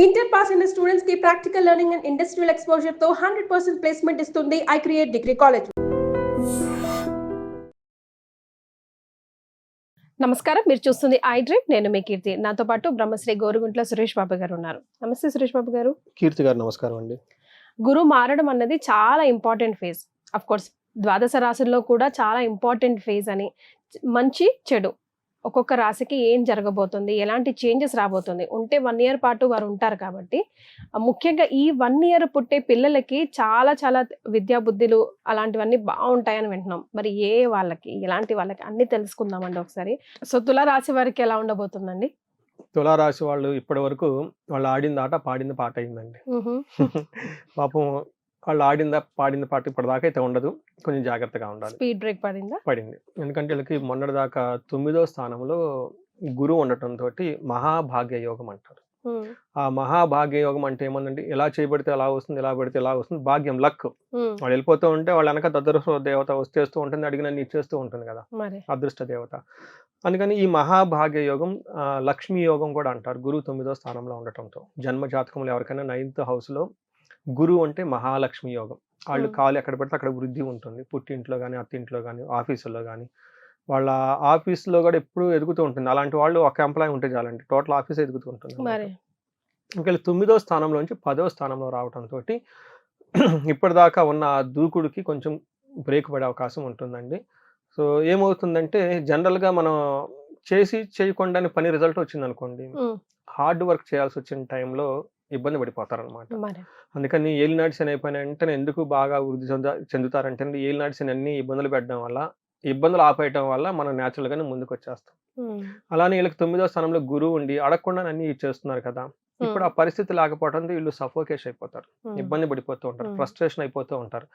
Inter pass అయిన students కి practical learning and industrial exposure తో 100% ప్లేస్మెంట్ ఇస్తుంది ఐ క్రియేట్ డిగ్రీ కాలేజ్. నమస్కారం, మీరు చూస్తుంది ఐ డ్రీమ్. నేను మీ కీర్తి. నాతో పాటు బ్రహ్మశ్రీ గోరుగుంట్ల సురేష్ బాబు గారు ఉన్నారు. నమస్తే సురేష్ బాబు గారు. కీర్తి గారు నమస్కారం అండి. గురు మారడం అన్నది చాలా ఇంపార్టెంట్ ఫేజ్. అఫ్ కోర్స్ ద్వాదశ రాశుల్లో కూడా చాలా ఇంపార్టెంట్ ఫేజ్ అని. మంచి చెడు ఒక్కొక్క రాశికి ఏం జరగబోతుంది, ఎలాంటి చేంజెస్ రాబోతుంది, ఉంటే 1 year పాటు వారు ఉంటారు కాబట్టి ముఖ్యంగా ఈ 1 year పుట్టే పిల్లలకి చాలా చాలా విద్యా బుద్ధులు అలాంటివన్నీ బాగుంటాయని వింటున్నాం. మరి వాళ్ళకి ఎలాంటి వాళ్ళకి అన్ని తెలుసుకుందామండి ఒకసారి. సో తులా రాశి వారికి ఎలా ఉండబోతుందండి? తులారాశి వాళ్ళు ఇప్పటి వరకు వాళ్ళు ఆడింది ఆట పాడింది పాట అయిందండి. పాపం వాళ్ళు పాడింది పాట ఇప్పటిదాకా అయితే ఉండదు. కొంచెం జాగ్రత్తగా ఉండాలి. స్పీడ్ బ్రేక్ పడింది. ఎందుకంటే వీళ్ళకి మొన్నటిదాకా 9వ స్థానంలో గురువు ఉండటంతో మహాభాగ్య యోగం అంటారు. ఆ మహాభాగ్య యోగం అంటే ఏమందండి, ఎలా చేయబడితే అలా వస్తుంది, ఎలా పడితే ఎలా వస్తుంది, భాగ్యం లక్. వాళ్ళు వెళ్ళిపోతూ ఉంటే వాళ్ళ వెనక అదృష్ట దేవత వచ్చేస్తూ ఉంటుంది, అడిగినన్ని ఇచ్చేస్తూ ఉంటుంది కదా అదృష్ట దేవత. అందుకని ఈ మహాభాగ్య యోగం లక్ష్మీ యోగం కూడా అంటారు, గురువు 9వ స్థానంలో ఉండటంతో. జన్మ జాతకంలో ఎవరికైనా 9th హౌస్లో గురువు అంటే మహాలక్ష్మి యోగం. వాళ్ళు కాలు ఎక్కడ పడితే అక్కడ వృద్ధి ఉంటుంది. పుట్టింట్లో కానీ, అత్తింట్లో కానీ, ఆఫీసులో కానీ. వాళ్ళ ఆఫీస్లో కూడా ఎప్పుడు ఎదుగుతూ ఉంటుంది. అలాంటి వాళ్ళు ఒక ఎంప్లాయ్ ఉంటే చాలండి, టోటల్ ఆఫీస్ ఎదుగుతూ ఉంటుంది. ఇంకా 9వ స్థానంలోంచి 10వ స్థానంలో రావడంతో ఇప్పటిదాకా ఉన్న దూకుడికి కొంచెం బ్రేక్ పడే అవకాశం ఉంటుందండి. సో ఏమవుతుందంటే, జనరల్గా మనం చేయకుండానే పని రిజల్ట్ వచ్చింది అనుకోండి, హార్డ్ వర్క్ చేయాల్సి వచ్చిన టైంలో ఇబ్బంది పడిపోతారనమాట. అందుకని ఏలినాటి శని అయిపోయిన వెంటనే ఎందుకు బాగా వృద్ధి చెందుతారంటే, ఏలినాటి శని అన్ని ఇబ్బందులు పెట్టడం వల్ల, ఇబ్బందులు ఆపేయటం వల్ల మనం న్యాచురల్గానే ముందుకు వచ్చేస్తాం. అలానే వీళ్ళకి 9వ స్థానంలో గురువు ఉండి అడగకుండా అన్ని ఇచ్చేస్తున్నారు కదా. ఇప్పుడు ఆ పరిస్థితి లేకపోవడంతో వీళ్ళు సఫోకేష్ అయిపోతారు, ఇబ్బంది పడిపోతూ ఉంటారు, ఫ్రస్ట్రేషన్ అయిపోతూ ఉంటారు.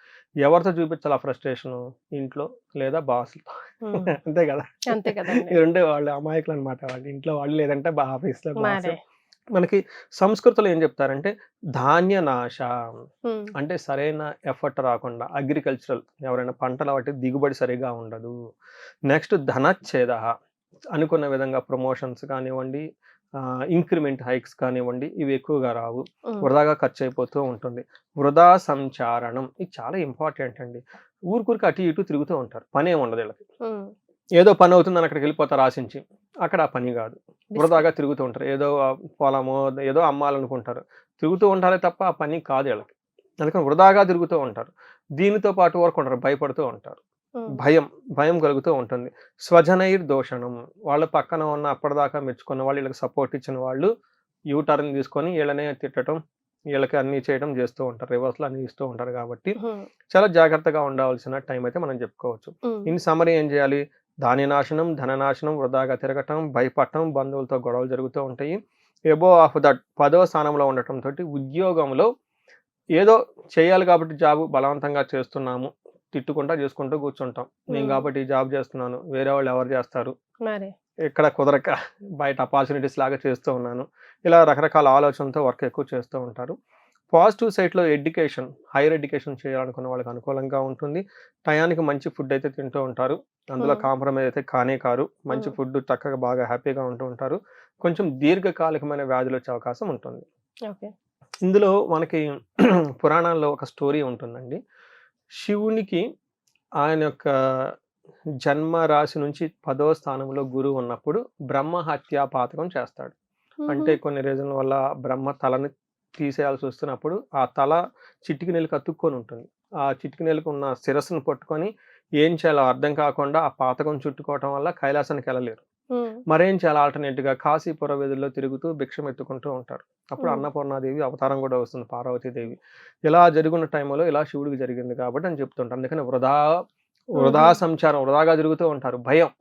ఎవరితో చూపించాలి ఆ ఫ్రస్ట్రేషన్? ఇంట్లో లేదా బాసులతో. అంతే కదా. ఈ రెండే వాళ్ళు అమాయకులు అనమాట. వాళ్ళు ఇంట్లో వాళ్ళు, లేదంటే ఆఫీస్లో బాస్. మనకి సంస్కృతిలో ఏం చెప్తారంటే, ధాన్య నాశ అంటే సరైన ఎఫర్ట్ రాకుండా, అగ్రికల్చరల్ ఎవరైనా పంటల వాటి దిగుబడి సరిగా ఉండదు. నెక్స్ట్ ధనచ్ఛేద, అనుకున్న విధంగా ప్రమోషన్స్ కానివ్వండి, ఇంక్రిమెంట్ హైక్స్ కానివ్వండి, ఇవి ఎక్కువగా రావు, వృధాగా ఖర్చు అయిపోతూ ఉంటుంది. వృధా సంచారణం, ఇది చాలా ఇంపార్టెంట్ అండి. ఊరికూరికి అటు ఇటు తిరుగుతూ ఉంటారు, పని ఏమి ఉండదు వీళ్ళకి. ఏదో పని అవుతుందని అక్కడికి వెళ్ళిపోతారు ఆశించి, అక్కడ ఆ పని కాదు, వృధాగా తిరుగుతూ ఉంటారు. ఏదో పొలమో ఏదో అమ్మాలనుకుంటారు, తిరుగుతూ ఉంటారే తప్ప ఆ పని కాదు వీళ్ళకి. అందుకని వృధాగా తిరుగుతూ ఉంటారు. దీనితో పాటు వరకు ఉంటారు, భయపడుతూ ఉంటారు, భయం కలుగుతూ ఉంటుంది. స్వజనైర్ దోషణం, వాళ్ళ పక్కన ఉన్న అప్పటిదాకా మెచ్చుకున్న వాళ్ళు, వీళ్ళకి సపోర్ట్ ఇచ్చిన వాళ్ళు యూటర్న్ తీసుకొని వీళ్ళనే తిట్టడం, వీళ్ళకి అన్ని చేయడం చేస్తూ ఉంటారు, రివర్స్లో అన్ని ఇస్తూ ఉంటారు. కాబట్టి చాలా జాగ్రత్తగా ఉండవలసిన టైం అయితే మనం చెప్పుకోవచ్చు. ఇన్ సమరీ ఏం చేయాలి? ధాన్యనాశనం, ధననాశనం, వృధాగా తిరగటం, భయపడటం, బంధువులతో గొడవలు జరుగుతూ ఉంటాయి. ఎబో ఆఫ్ దట్ 10వ స్థానంలో ఉండటంతో ఉద్యోగంలో ఏదో చేయాలి కాబట్టి జాబ్ బలవంతంగా చేస్తున్నాము, తిట్టుకుంటా చేసుకుంటూ కూర్చుంటాం. నేను కాబట్టి జాబ్ చేస్తున్నాను, వేరే వాళ్ళు ఎవరు చేస్తారు, ఇక్కడ కుదరక బయట ఆపర్చునిటీస్ లాగా చేస్తూ ఉన్నాను, ఇలా రకరకాల ఆలోచనతో వర్క్ ఎక్కువ చేస్తూ ఉంటారు. పాజిటివ్ సైడ్లో ఎడ్యుకేషన్, హైయర్ ఎడ్యుకేషన్ చేయాలనుకున్న వాళ్ళకి అనుకూలంగా ఉంటుంది. టయానికి మంచి ఫుడ్ అయితే తింటూ ఉంటారు, అందులో కాంప్రమైజ్ అయితే కానే కారు. మంచి ఫుడ్ చక్కగా బాగా హ్యాపీగా ఉంటూ ఉంటారు. కొంచెం దీర్ఘకాలికమైన వ్యాధులు వచ్చే అవకాశం ఉంటుంది. ఇందులో మనకి పురాణాల్లో ఒక స్టోరీ ఉంటుందండి. శివునికి ఆయన యొక్క జన్మ రాశి నుంచి 10వ స్థానంలో గురువు ఉన్నప్పుడు బ్రహ్మ హత్యా పాతకం చేస్తాడు. అంటే కొన్ని రీజన్ల వల్ల బ్రహ్మ తలని తీసేయాల్సి వస్తున్నప్పుడు ఆ తల చిటికి నెలకు అతుక్కొని ఉంటుంది. ఆ చిటికి నెలకు ఉన్న శిరస్సును పట్టుకొని ఏం చేయాలో అర్థం కాకుండా ఆ పాతకం చుట్టుకోవటం వల్ల కైలాసానికి వెళ్ళలేరు. మరేం చేయాలి? ఆల్టర్నేట్గా కాశీపుర వీధుల్లో తిరుగుతూ భిక్షం ఎత్తుకుంటూ ఉంటారు. అప్పుడు అన్నపూర్ణాదేవి అవతారం కూడా వస్తుంది, పార్వతీదేవి. ఇలా జరుగున్న టైంలో ఇలా శివుడికి జరిగింది కాబట్టి అని చెప్తుంటారు. అందుకని వృధా సంచారం, వృధాగా తిరుగుతూ ఉంటారు. భయం,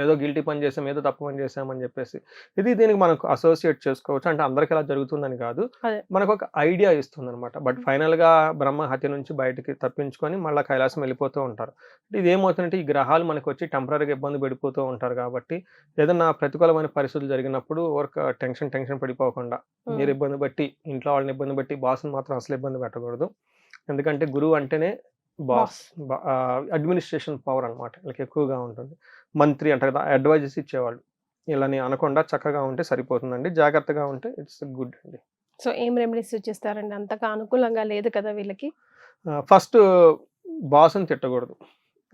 ఏదో గిల్టీ పని చేసాం, ఏదో తప్పు పని చేసామని చెప్పేసి. దీనికి మనకు అసోసియేట్ చేసుకోవచ్చు. అంటే అందరికి ఇలా జరుగుతుందని కాదు, మనకు ఒక ఐడియా ఇస్తుంది అనమాట. బట్ ఫైనల్గా బ్రహ్మ హత్య నుంచి బయటికి తప్పించుకొని మళ్ళీ కైలాసం వెళ్ళిపోతూ ఉంటారు. ఇది ఏమవుతుందంటే, ఈ గ్రహాలు మనకు వచ్చి టెంపరీగా ఇబ్బంది పడిపోతూ ఉంటారు. కాబట్టి ఏదన్నా ప్రతికూలమైన పరిస్థితులు జరిగినప్పుడు వర్క్ టెన్షన్ పడిపోకుండా, మీరు ఇబ్బంది బట్టి, ఇంట్లో వాళ్ళని ఇబ్బంది బట్టి, బాస్ని మాత్రం అసలు ఇబ్బంది పెట్టకూడదు. ఎందుకంటే గురువు అంటేనే బాస్, అడ్మినిస్ట్రేషన్ పవర్ అనమాట వీళ్ళకి ఎక్కువగా ఉంటుంది. మంత్రి అంటారు కదా, అడ్వైజెస్ ఇచ్చేవాళ్ళు. ఇలాని అనకుండా చక్కగా ఉంటే సరిపోతుందండి. జాగ్రత్తగా ఉంటే ఇట్స్ గుడ్ అండి. సో ఏం రెమెడీస్ సూచిస్తారండి? అంతగా అనుకూలంగా లేదు కదా వీళ్ళకి. ఫస్ట్ బాస్‌ని తిట్టకూడదు.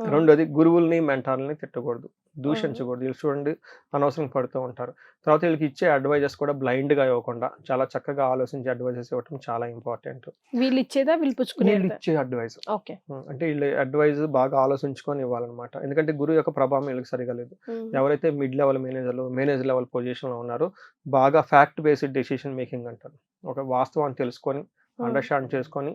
హ్మ్. రెండోది గురువుల్ని, మెంటార్‌లని తిట్టకూడదు. హ్మ్. దూషించకూడదు. వీళ్ళు చూడండి అనవసరంగా పడుతూ ఉంటారు. తర్వాత వీళ్ళకి ఇచ్చే అడ్వైజెస్ కూడా బ్లైండ్‌గా ఇవ్వకుండా చాలా చక్కగా ఆలోచించి అడ్వైజెస్ ఇవ్వటం చాలా ఇంపార్టెంట్. వీళ్ళిచ్చేదా? వీళ్ళు పుచ్చుకునేదా? వీళ్ళిచ్చే అడ్వైస్. ఓకే. అంటే వీళ్ళు అడ్వైస్ బాగా ఆలోచించుకొని ఇవ్వాలనమాట. ఎందుకంటే గురువు యొక్క ప్రభావం వీళ్ళకి సరిగ్గా లేదు. హ్మ్. ఎవరైతే మిడ్ లెవెల్ మేనేజర్‌లు, మేనేజర్ లెవెల్ పొజిషన్‌లో ఉన్నారో బాగా ఫ్యాక్ట్ బేస్డ్ డెసిషన్ మేకింగ్ అంటారు. ఒక వాస్తవాన్ని తెలుసుకొని, హ్మ్. అండర్‌స్టాండ్ చేసుకొని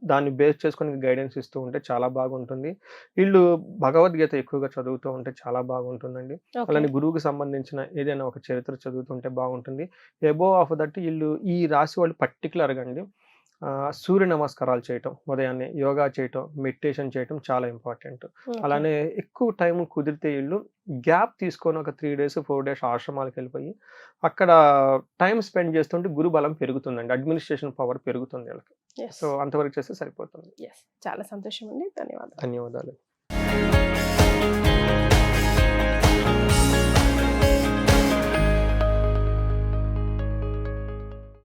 దాన్ని బేస్ చేసుకొని గైడెన్స్ ఇస్తూ ఉంటే చాలా బాగుంటుంది. వీళ్ళు భగవద్గీత ఎక్కువగా చదువుతూ ఉంటే చాలా బాగుంటుందండి. ఓకే. అలానే గురువుకి సంబంధించిన ఏదైనా ఒక చరిత్ర చదువుతుంటే బాగుంటుంది. అబోవ్ ఆఫ్ దట్ వీళ్ళు ఈ రాశి వాళ్ళు పర్టిక్యులర్‌గా అండి సూర్య నమస్కారాలు చేయటం, ఉదయాన్నే యోగా చేయటం, మెడిటేషన్ చేయటం చాలా ఇంపార్టెంట్. ఓకే. అలానే ఎక్కువ టైం కుదిరితే ఈళ్ళు గ్యాప్ తీసుకొని ఒక 3 డేస్, 4 డేస్ ఆశ్రమాలకెళ్ళిపోయి అక్కడ టైమ్ స్పెండ్ చేస్తుంటే గురు బలం పెరుగుతుందండి. అడ్మినిస్ట్రేషన్ పవర్ పెరుగుతుంది ఈళ్ళకి. యెస్. సో, అంతవరకు చేస్తే సరిపోతుంది. యెస్. చాలా సంతోషం అండి. ధన్యవాదాలు. ధన్యవాదాలు.